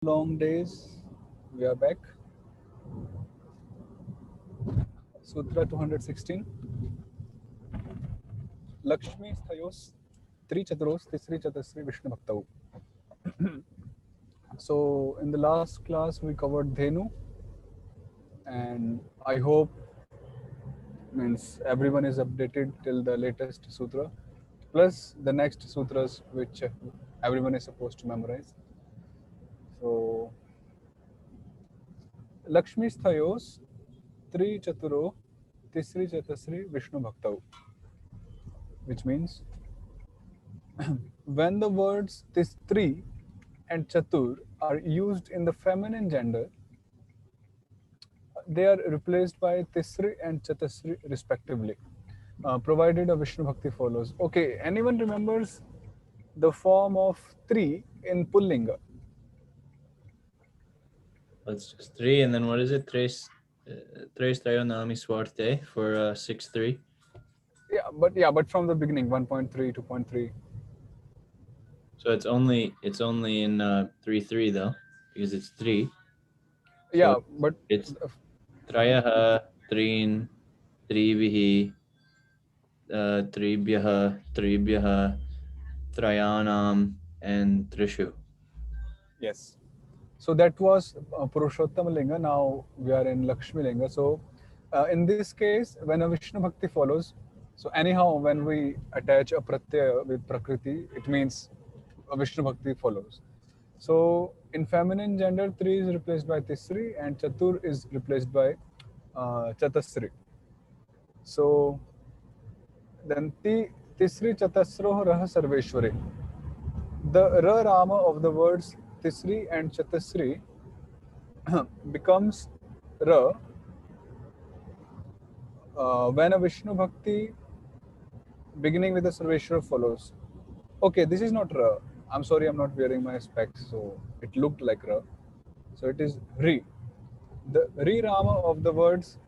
Long days, we are back. Sutra 216. Lakshmi Sthayos Trichaturos Tisri Chatasri Vishnu Bhaktau. So, in the last class, we covered Dhenu, and I hope means everyone is updated till the latest sutra, plus the next sutras which everyone is supposed to memorize. So, Lakshmi Sthayos Trichaturo Tisri Chatasri Vishnu Bhaktau, which means when the words tistri and chatur are used in the feminine gender, they are replaced by tisri and chatasri respectively, provided a Vishnu Bhakti follows. Okay, anyone remembers the form of three in Pullinga? That's just 3, and then what is it? Tres Trayonami Swarte for 6-3. But from the beginning, 1.3, 2.3. So it's only in 3-3 though, because it's 3. So Yeah, but it's Trayaha, Trin, Trivihi, Tribhyaha, Trayanam, and Trishu. yes. So that was Purushottama Linga. Now we are in Lakshmi Linga. So in this case, when a Vishnu Bhakti follows, so anyhow, when we attach a pratyaya with Prakriti, it means a Vishnu Bhakti follows. So in feminine gender, 3 is replaced by Tisri and Chatur is replaced by Chatasri. So then Tisri Chatasroh Rah Sarveshwari. The Ra Rama of the words Tisri and Chatasri becomes Ra when a Vishnu Bhakti beginning with a Sarveshwara follows. Okay, this is not Ra. I'm sorry, I'm not wearing my specs, so it looked like Ra. So it is Ri. The Ri Rama of the words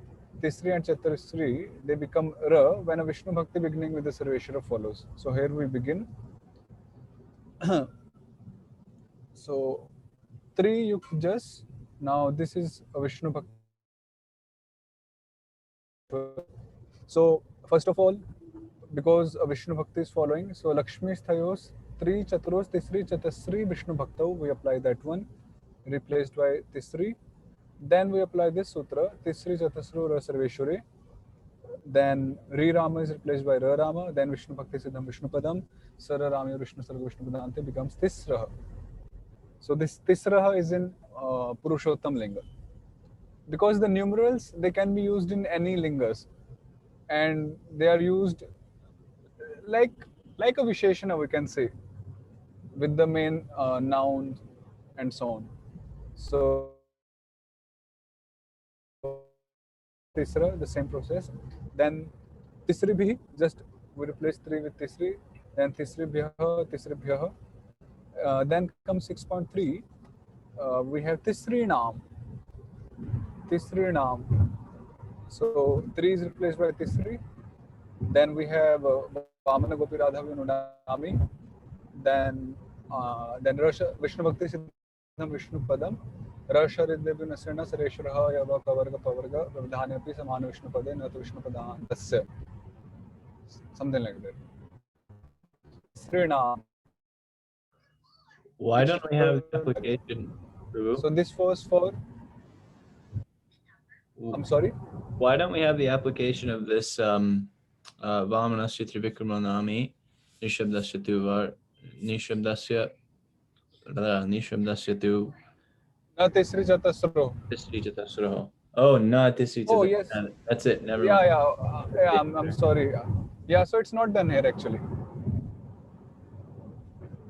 Tisri and Chatasri, they become Ra when a Vishnu Bhakti beginning with the Sarveshwara follows. So here we begin. So Tri Yuk Jas. Now this is a Vishnu Bhakti. So first of all, because a Vishnu Bhakti is following, so Lakshmi Sthayos Tri Chaturos Tisri Chatasri Vishnu Bhaktau, we apply that one, replaced by Tisri. Then we apply this sutra, Tisri Chatasru Rasarveshwari. Then Ri Rama is replaced by Ra Rama. Then Vishnu Bhakti Siddham Vishnu Padam. Sara Rama Vishnu Sarga Vishnu Padante becomes Tisraha. So this Tisraha is in Purushottam Linga. Because the numerals, they can be used in any lingas. And they are used like like a Visheshana, we can say, with the main noun and so on. So Tisra, the same process. Then Tisri bhi, just we replace 3 with Tisri. Then Tisri bhyaha, Tisri bhyaha. Then comes 6.3. We have Tisri Naam. Tisri Naam. So 3 is replaced by Tisri. Then we have Vamana Gopi Radha Vinunami. Then Vishnu Bhakti Siddham Vishnu Padam. Rasha Ridya Vinasena Sareshwaraha Yava Kavarga Pavarga Vavdhanyapi Samana Vishnu Pade Nata Vishnu Padan Tasya. Something like that. Tisri Naam. Why don't we have the application, Prabhu? So this was for. I'm sorry. Why don't we have the application of this Vamanasya Trivikramanami Nishabdasya tu Nishabdasya Nishabdasya tu Na Tisri Chatasro. Tisri Chatasraho. Oh, not Tisri Oh Chatasraho. yes. That's it. Never Yeah, mind. yeah. I'm sorry. Yeah, so it's not done here actually.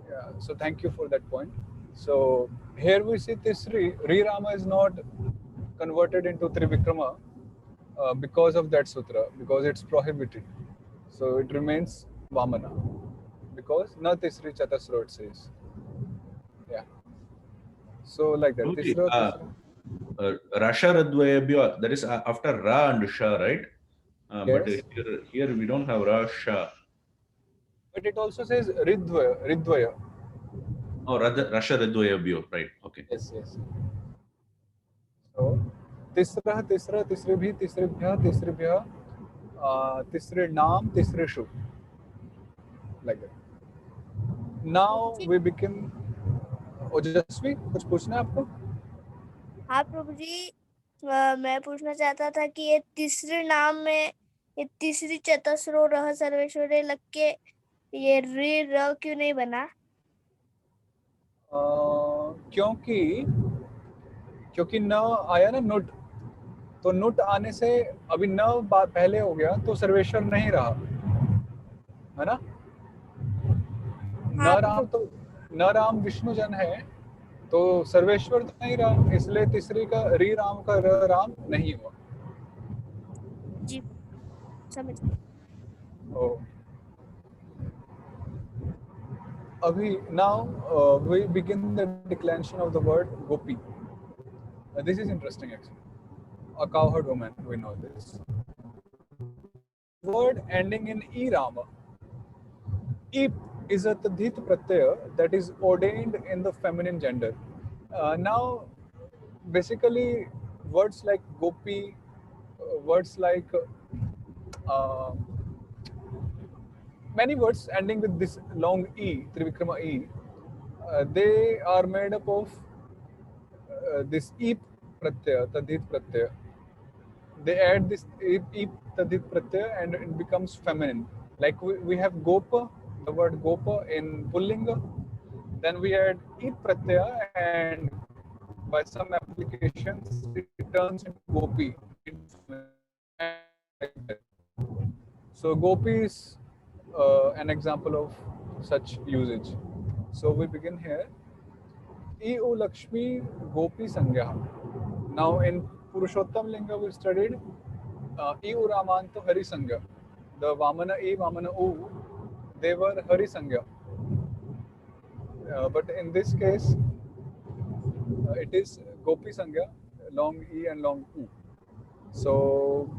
Yeah, so thank you for that point. So here we see Tisri, Ri Rama is not converted into Trivikrama because of that sutra, because it's prohibited. So it remains Vamana because na Tisri Chatasro it says. Yeah. So like that. Guruji, Tisra. Rasha Radvayabhya, that is after Ra and Sha, right? But Yes. here we don't have Ra Sha. But it also says Ridvaya. Oh, Rasharadvayabhyo, right? Okay. Yes, yes. So तिसरा तिसरा तिसरे भी तिसरेभ्यः तिसरे नाम तिसरेषु, like that. Now we begin. ओजस्वी, कुछ पूछना है आपको? हाँ प्रभु जी, मैं पूछना चाहता था कि ये तीसरे नाम में ये तीसरी चतस्रो रह सर्वेश्वरे लग के ये रे र क्यों नहीं बना? क्योंकि न आया ना नुट, तो नुट आने से अभी न बात पहले हो गया तो सर्वेश्वर नहीं रहा, है ना? न राम विष्णु जन है तो सर्वेश्वर तो नहीं रहा, इसलिए तीसरी का री राम का र राम नहीं हुआ। जी समझ। अभी now we begin the declension of the word gopi. This is interesting actually. A cowherd woman, we know this. Word ending in e rama. Ip is a tadhit pratyaya that is ordained in the feminine gender. Now, basically, words like gopi, words like many words ending with this long e, Trivikrama e, they are made up of this ip pratyaya, tadhit pratyaya. They add this ip tadhit pratyaya and it becomes feminine. Like we have gopa, the word gopa in Pullinga. Then we add ip pratyaya and by some applications it turns into gopi. So gopi is an example of such usage. So we begin here. E.O. Lakshmi Gopi Sangya. Now in Purushottam Linga we studied E.O. Ramanta Hari Sangya. The Vamana E, Vamana U, they were Hari Sangya. But in this case, it is Gopi Sangya, long E and long U. So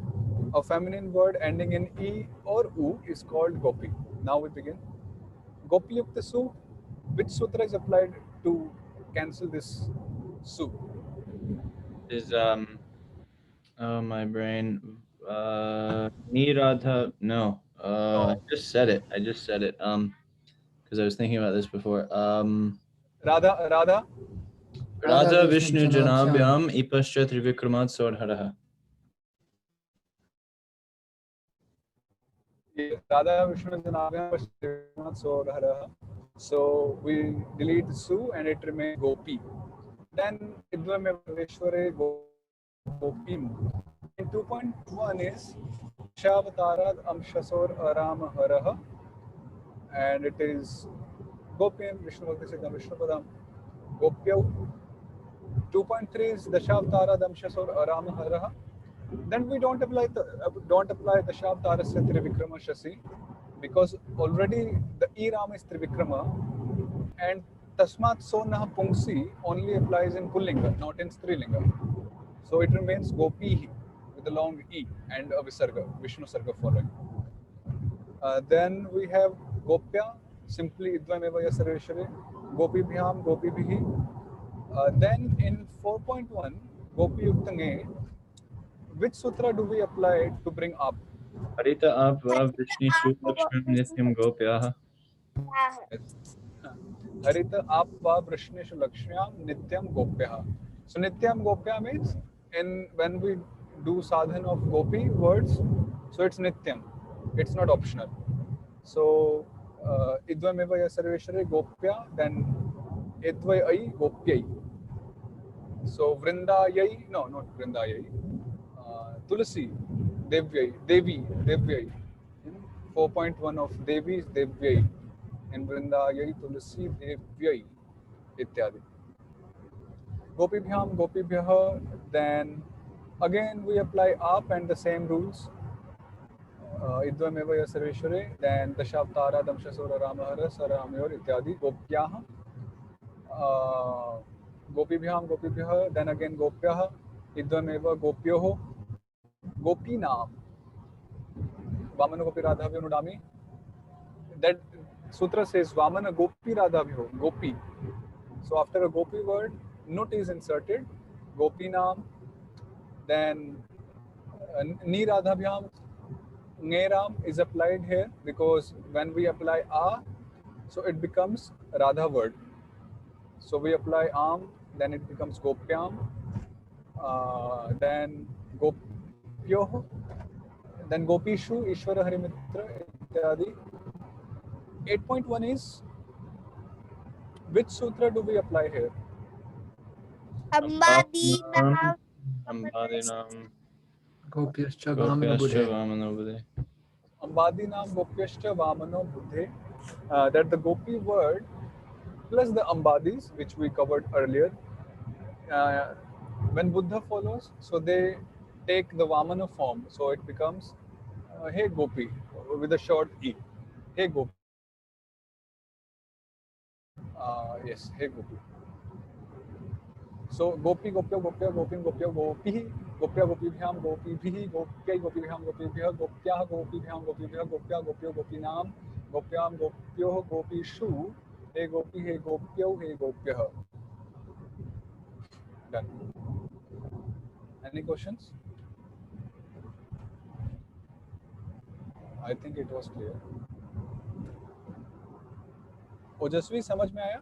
a feminine word ending in E or U is called Gopi. Now we begin. Gopi Yukta Su, which sutra is applied to cancel this Su? Is oh my brain. Niradha. No. I just said it. Because I was thinking about this before. Radha Radha Vishnu Janabhyam Ipascha Trivikramat Sodharaha. Radha Vishnu Janabhyam Sodharaha. So we delete the Su and it remains Gopi. Then Idvameveshware Gopim. In 2.1 is Shavatara Amshasor Arama Haraha, and it is Gopim Vishnu Bhakti Siddham Vishnu Padam Gopyau. 2.3 is Dashavatara Damshasor Arama Haraha. Then we don't apply the Dashavatara se Trivikrama Shasi, because already the E Rama is Trivikrama and Tasmat Sonah Pungsi only applies in Pullinga, not in Strilinga. So it remains Gopi with a long E and a Visarga, Vishnu Sarga following. Then we have Gopya, simply Idvameva Yasarveshware, Gopi Bhyam, Gopi Bhihi. Then in 4.1, Gopi Yuktange, which sutra do we apply to bring up? Harita Apva Vishnishu Lakshmim Nityam Gopyaha. Harita Apva Vrishneshu Lakshmyam Nityam Gopyaha. So Nityam Gopya means when we do sadhana of Gopi words, so it's Nityam. It's not optional. So Idvameva Yasarveshware Gopya, then Idvai Gopyai. So Vrindayai, no, not Vrindayai. Tulasi, Devyai. 4.1 of Devi is Devyai. In Vrindayai, Tulasi, Devyai, ityadi. Gopibhyam, Gopibhyaha, then again we apply up and the same rules. Idvameva Yasarveshware, then Dashavatara Damshasora Ramahara Saramyor ityadi. Gopyaha, Gopibhyam, Gopibhyaha, then again Gopyaha, Idvameva Gopyoho, Gopinam, Vamana Gopi Radha Vyonudami. That Sutra says Vamana Gopi Radhabhyo, Gopi. So after a Gopi word, Nut is inserted, Gopi Nam, then Ni Radhabhyam, Ngeram is applied here because when we apply A, so it becomes Radha word. So we apply Am, then it becomes Gopyam, then Gopyoh, then Gopishu, Ishvara Harimitra, ityadi. 8.1 is, which sutra do we apply here? Ambadinam. Ambadinam. Gopyascha Gopyascha Vamana Buddhe. Vamana Buddhe. Ambadinam Gopyascha Vamano Buddhe. That the Gopi word plus the Ambadis, which we covered earlier, when Buddha follows, so they take the Vamana form. So it becomes Hey Gopi with a short E. Hey Gopi. Yes, Hey Gopi. So Gopi, Gopya, Gopya, Gopim, Gopya, Gopi, Gopya, Gopibhyam, Gopibhi, Gopya, Gopibhyam, Gopibhyah, Gopya, Gopibhyam, Gopibhyah, Gopya, Gopyo, Gopinam, Gopyam, Gopyo, Gopishu, Hey Gopi, Hey Gopyo, Hey Gopyah. Done. Any questions? I think it was clear. ओजस्वी समझ में आया?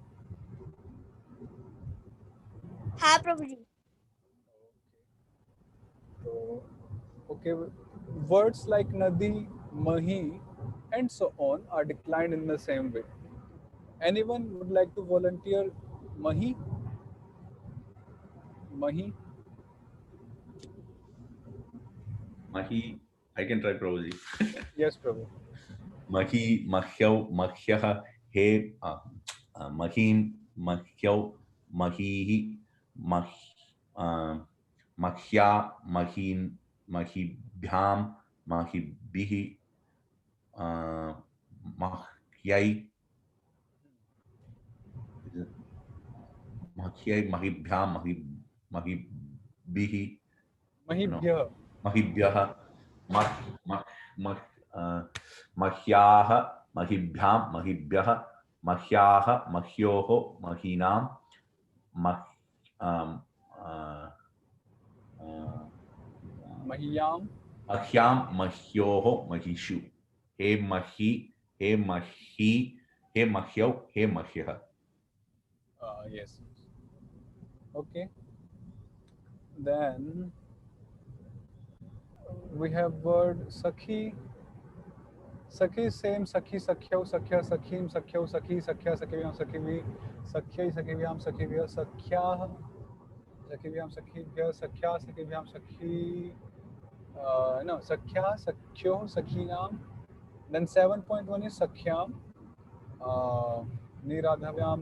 हाँ प्रभु जी। So, okay, words like Nadi, Mahi, and so on are declined in the same way. Anyone would like to volunteer Mahi? Mahi? Mahi, I can try Prabhuji. Yes, Prabhu. Mahi, Mahyau, Mahyah, He, Mahim, Mahyau, Mahihi, Mahya, Mahin, Mahibhyam, Mahibbihi, Mahyai, Mahyai, Mahibhyam, Mahibbihi, Mahibhyah. Mahibhyah, Mahyaha, Mahibhyam, Mahibhyah, Mahyaha, Mahyoho, Mahinam, Mahiyam. Mahyam, Mahyoho, Mahishu. He Mahi, He Mahi, He Mahyau, He Mahyah. Yes. Okay. Then we have word Sakhi. Sakhi same Sakhi, Sakhyau, Sakhya, Sakhim, Sakhyau, Sakhi, Sakhya, Sakhivyam, Sakhivi, Sakhyai, Sakhivyam, Sakhivya, Sakhya, Sakhivyam, Sakhivya, Sakhya, Sakhivyam, Sakhi. No, Sakhya, Sakhyo, Sakhinam. Then 7.1 is Sakhyam. Niradhavyam.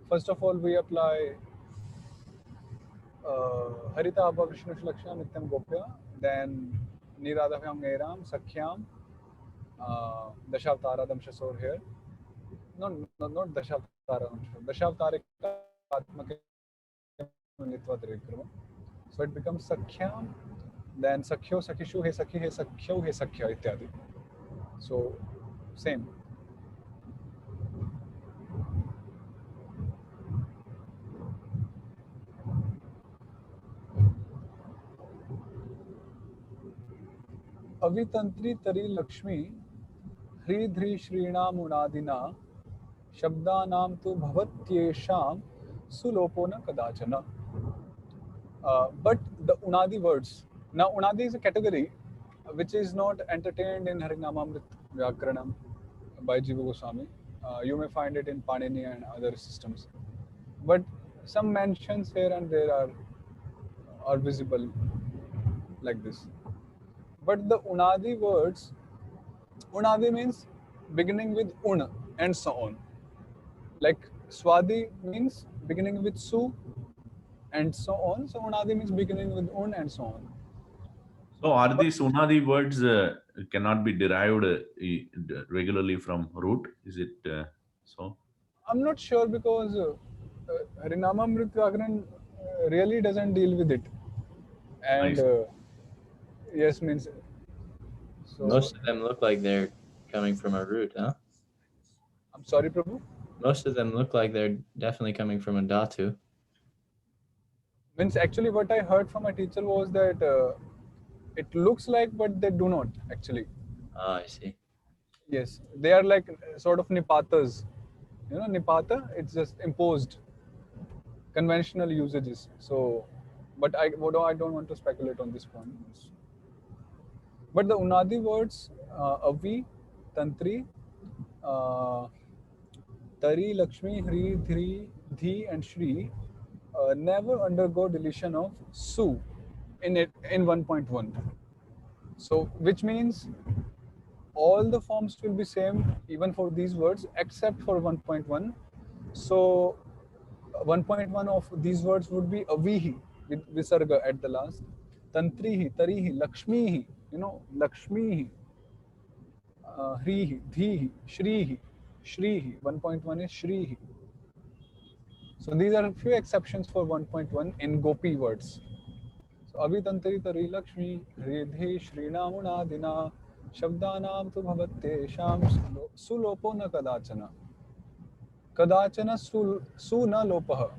First of all, we apply Harita Abha Vishnu Shlakshna Nityam Gopya. Then Niradhavyam Ngeram, Sakhyam. Dashavtara Damshasor here. No, not Dashavtara Damshasor. Dashavtara Atmake Nitva Trivikrama. So it becomes Sakhyam. Then Sakhyo, Sakhishu, He Sakhi, He Sakhyo, He Sakhya, ityadi. So, same. Avitantri Tari Lakshmi, Hri Dhri Shrina Munadina, Shabdanam tu Bhavatyesham, Sulopona Kadachana. But the Unadi words. Now, Unadi is a category which is not entertained in Harinamamrit Vyakaranam by Jiva Goswami. You may find it in Panini and other systems. But some mentions here and there are visible like this. But the Unadi words, Unadi means beginning with Un and so on. Like Swadi means beginning with Su and so on. So Unadi means beginning with Un and so on. So are these Unadi words cannot be derived regularly from root? Is it so? I'm not sure because Harinamamrit Vyakaran really doesn't deal with it. And yes, means so. Most of them look like they're coming from a root, huh? I'm sorry, Prabhu. Most of them look like they're definitely coming from a dhatu. Means actually what I heard from my teacher was that it looks like, but they do not actually. Ah, I see. Yes, they are like sort of nipatas. You know, nipata, it's just imposed conventional usages. So, but I don't want to speculate on this point. But the Unadi words, Avi, Tantri, uh, Tari, Lakshmi, Hri, Dhri, Dhi, and Shri never undergo deletion of Su in it in 1.1. So, which means all the forms will be same even for these words except for 1.1. So 1.1 of these words would be avihi with visarga at the last, tantrihi, tarihi, lakshmihi, lakshmihi, hrihi, dhihi, shrihi, shrihi. 1.1 is shrihi. So these are a few exceptions for 1.1 in Gopi words. So Abhitantari Tari Lakshmi Hridhi Shrinamunadina Shabdanam tu bhavattesham sulopo na kadachana. Kadachana su na lopaha.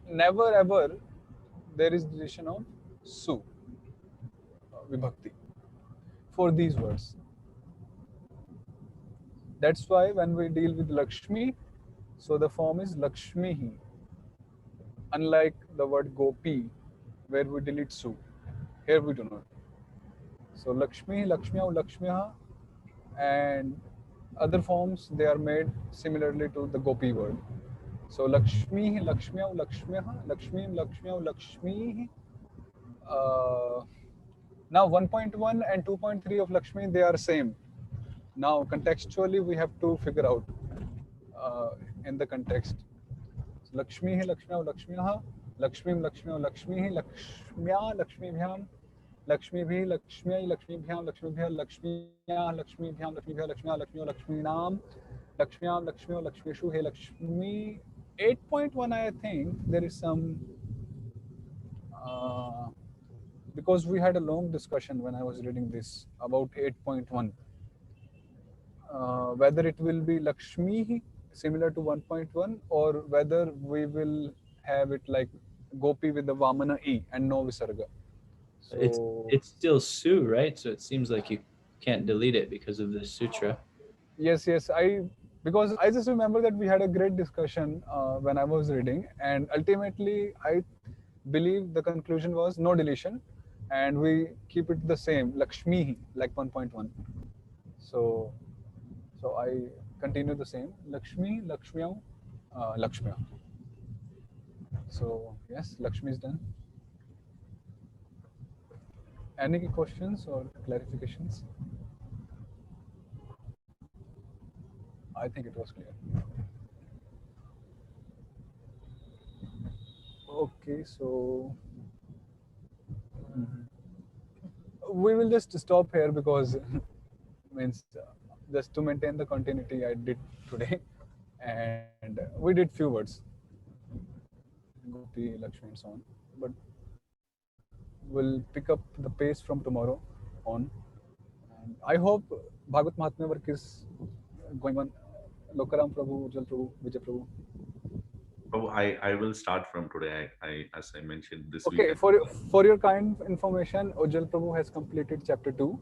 Never ever there is deletion of su vibhakti for these words. That's why when we deal with Lakshmi, so the form is Lakshmihi. Unlike the word Gopi, where we delete su. Here we do not. So Lakshmi, Lakshmya, Lakshmya, and other forms they are made similarly to the Gopi word. So Lakshmi, Lakshmya, Lakshmya, Lakshmi, Lakshmya, Lakshmi. Now 1.1 and 2.3 of Lakshmi they are same. Now contextually we have to figure out in the context. So, Lakshmi, Lakshmya, Lakshmya, Lakshmi, Lakshmya, Lakshmi, Lakshmya, Lakshmibhyam. Lakshmi bhi, Lakshmi, Lakshmi bhyam, Lakshmi bhya, Lakshmiya, Lakshmi bhyam, Lakshmi bhya, Lakshmiya, Lakshmi, Lakshmi nam, Lakshmiyam, Lakshmi, Lakshmi shu, He Lakshmi. 8.1, I think there is some because we had a long discussion when I was reading this about 8.1. Whether it will be Lakshmi similar to 1.1 or whether we will have it like Gopi with the Vamana E and no Visarga. So It's still su, right? So it seems like you can't delete it because of this sutra. yes, because I just remember that we had a great discussion when I was reading, and ultimately I believe the conclusion was no deletion, and we keep it the same, Lakshmi, like 1.1. So I continue the same, Lakshmi, Lakshmya, Lakshmya. So yes, Lakshmi is done. Any questions or clarifications? I think it was clear. Okay, so we will just stop here because means just to maintain the continuity I did today, and we did few words, Gopi, Lakshmi, and so on. But we'll pick up the pace from tomorrow on. And I hope Bhagavad Mahatmya work is going on. Lokaram Prabhu, Ujjwal Prabhu, Vijay Prabhu. Oh, I will start from today. I as I mentioned this Okay, week. for your kind information, Ujjwal Prabhu has completed chapter 2.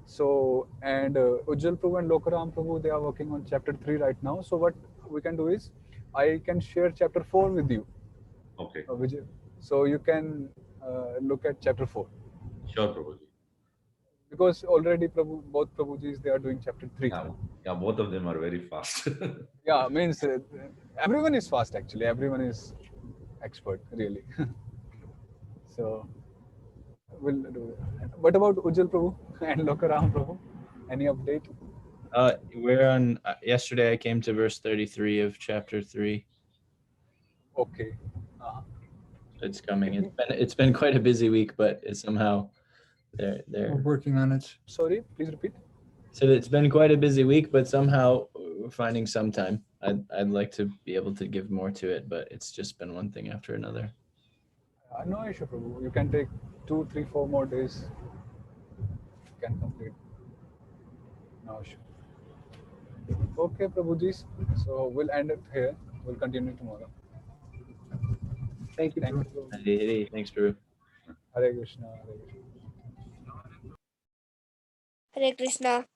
So, and Ujjwal Prabhu and Lokaram Prabhu, they are working on chapter 3 right now. So what we can do is, I can share chapter 4 with you. Okay. Vijay. So you can look at chapter 4. Sure, Prabhuji. Because already both Prabhujis, they are doing chapter 3. Yeah, both of them are very fast. Yeah, means everyone is fast actually. Everyone is expert, really. So, we'll do it. What about Ujjwal Prabhu and Lokaram Prabhu? Any update? We're on, yesterday I came to verse 33 of chapter 3. Okay. It's coming. It's been quite a busy week, but it's somehow We're they're working on it. Sorry, please repeat. so it's been quite a busy week, but somehow we're finding some time. I'd like to be able to give more to it, but it's just been one thing after another. No issue, Prabhu. You can take 2, 3, 4 more days. You can complete. No issue. Okay, Prabhuji. So we'll end it here. We'll continue tomorrow. Thank you. Thank Prabhu. you. Hare Hare. Thanks, Prabhu. Hare Krishna. Hare Krishna. Hare Krishna.